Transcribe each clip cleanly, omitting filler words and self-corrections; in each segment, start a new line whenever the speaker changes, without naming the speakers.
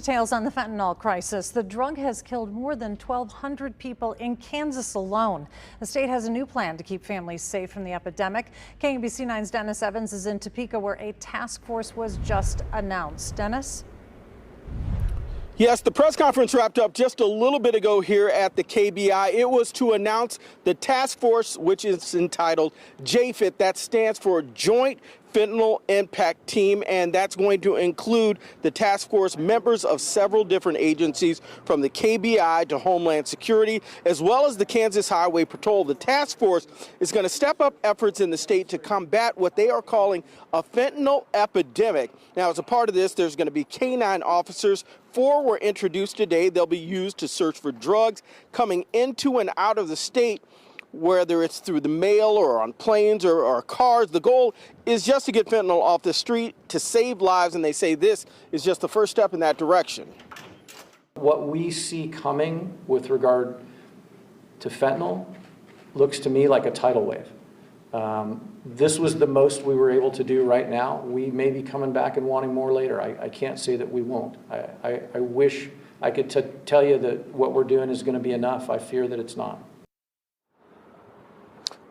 details on the fentanyl crisis. The drug has killed more than 1,200 people in Kansas alone. The state has a new plan to keep families safe from the epidemic. KMBC 9's Dennis Evans is in Topeka, where a task force was just announced. Dennis?
Yes, the press conference wrapped up just a little bit ago here at the KBI. It was to announce the task force, which is entitled JFIT. That stands for Joint Fentanyl Impact Team, and that's going to include the task force members of several different agencies, from the KBI to Homeland Security, as well as the Kansas Highway Patrol. The task force is going to step up efforts in the state to combat what they are calling a fentanyl epidemic. Now, as a part of this, there's going to be canine officers. 4 were introduced today. They'll be used to search for drugs coming into and out of the state, whether it's through the mail or on planes or cars. The goal is just to get fentanyl off the street to save lives, and they say this is just the first step in that direction.
What we see coming with regard to fentanyl looks to me like a tidal wave. This was the most we were able to do right now. We may be coming back and wanting more later. I can't say that we won't. I wish I could tell you that what we're doing is going to be enough. I fear that it's not.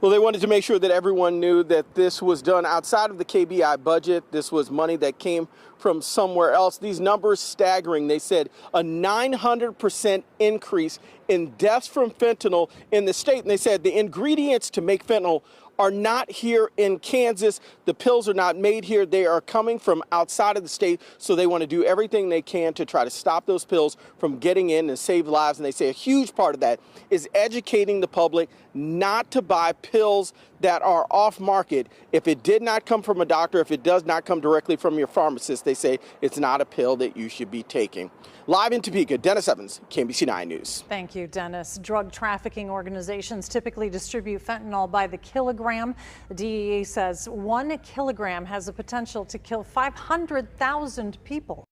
Well, they wanted to make sure that everyone knew that this was done outside of the KBI budget. This was money that came from somewhere else. These numbers staggering. They said a 900% increase in deaths from fentanyl in the state. And they said the ingredients to make fentanyl are not here in Kansas. The pills are not made here. They are coming from outside of the state. So they want to do everything they can to try to stop those pills from getting in and save lives. And they say a huge part of that is educating the public not to buy pills that are off market. If it did not come from a doctor, if it does not come directly from your pharmacist, they say it's not a pill that you should be taking. Live in Topeka, Dennis Evans, KMBC 9 News.
Thank you, Dennis. Drug trafficking organizations typically distribute fentanyl by the kilogram. The DEA says 1 kilogram has the potential to kill 500,000 people.